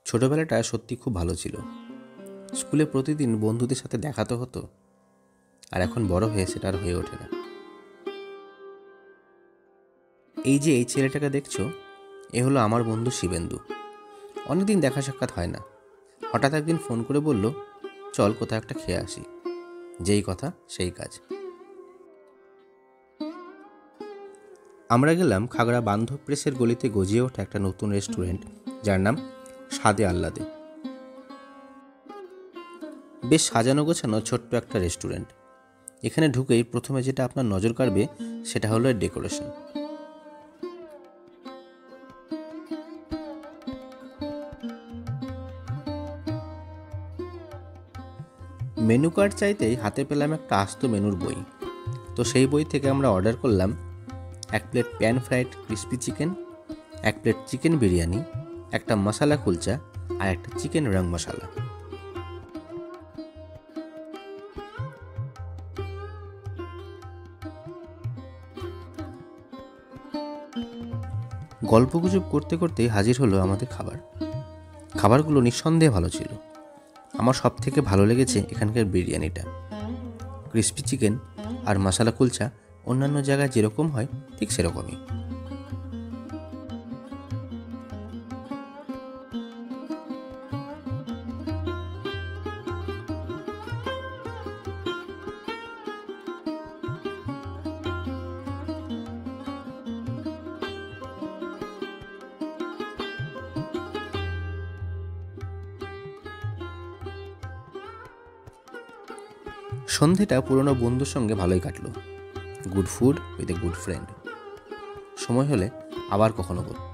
ছোটবেলাটা সত্যি খুব ভালো ছিল। স্কুলে প্রতিদিন বন্ধুদের সাথে দেখা তো হতো, আর এখন বড় হয়ে সেটা আর হয়ে ওঠে না। এই ছেলেটাকে দেখছো, এ হলো আমার বন্ধু শিবেন্দু। অনেকদিন দেখা সাক্ষাৎ হয় না। হঠাৎ একদিন ফোন করে বলল, চল কোথাও একটা খেয়ে আসি। যেই কথা সেই কাজ। আমরা গেলাম খাগড়া বান্ধব প্রেসের গলিতে গজিয়ে ওঠা একটা নতুন রেস্টুরেন্ট, যার নাম স্বাদে আহ্লাদে। বেশ সাজানো গোছানো ছোট্ট একটা রেস্টুরেন্ট। এখানে ঢুকেই প্রথমে যেটা আপনার নজর কাড়বে সেটা হলো এর ডেকোরেশন। মেনু কার্ড চাইতেই হাতে পেলাম একটা আস্ত মেনুর বই। তো সেই বই থেকে আমরা অর্ডার করলাম 1 plate pan fried crispy chicken, 1 plate chicken biryani, একটা মশালা কুলচা আর একটা চিকেন রং মশালা। গল্পগুজব করতে করতেই হাজির হলো আমাদের খাবার। খাবারগুলো নিঃসন্দেহে ভালো ছিল। আমার সব থেকে ভালো লেগেছে এখানকার বিরিয়ানিটা। ক্রিস্পি চিকেন আর মশালা কুলচা অন্যান্য জায়গায় যেরকম হয় ঠিক সেরকমই। সন্ধেটা পুরনো বন্ধুর সঙ্গে ভালোই কাটলো। Good food with a good friend. সময় হলে আবার কখনো করব।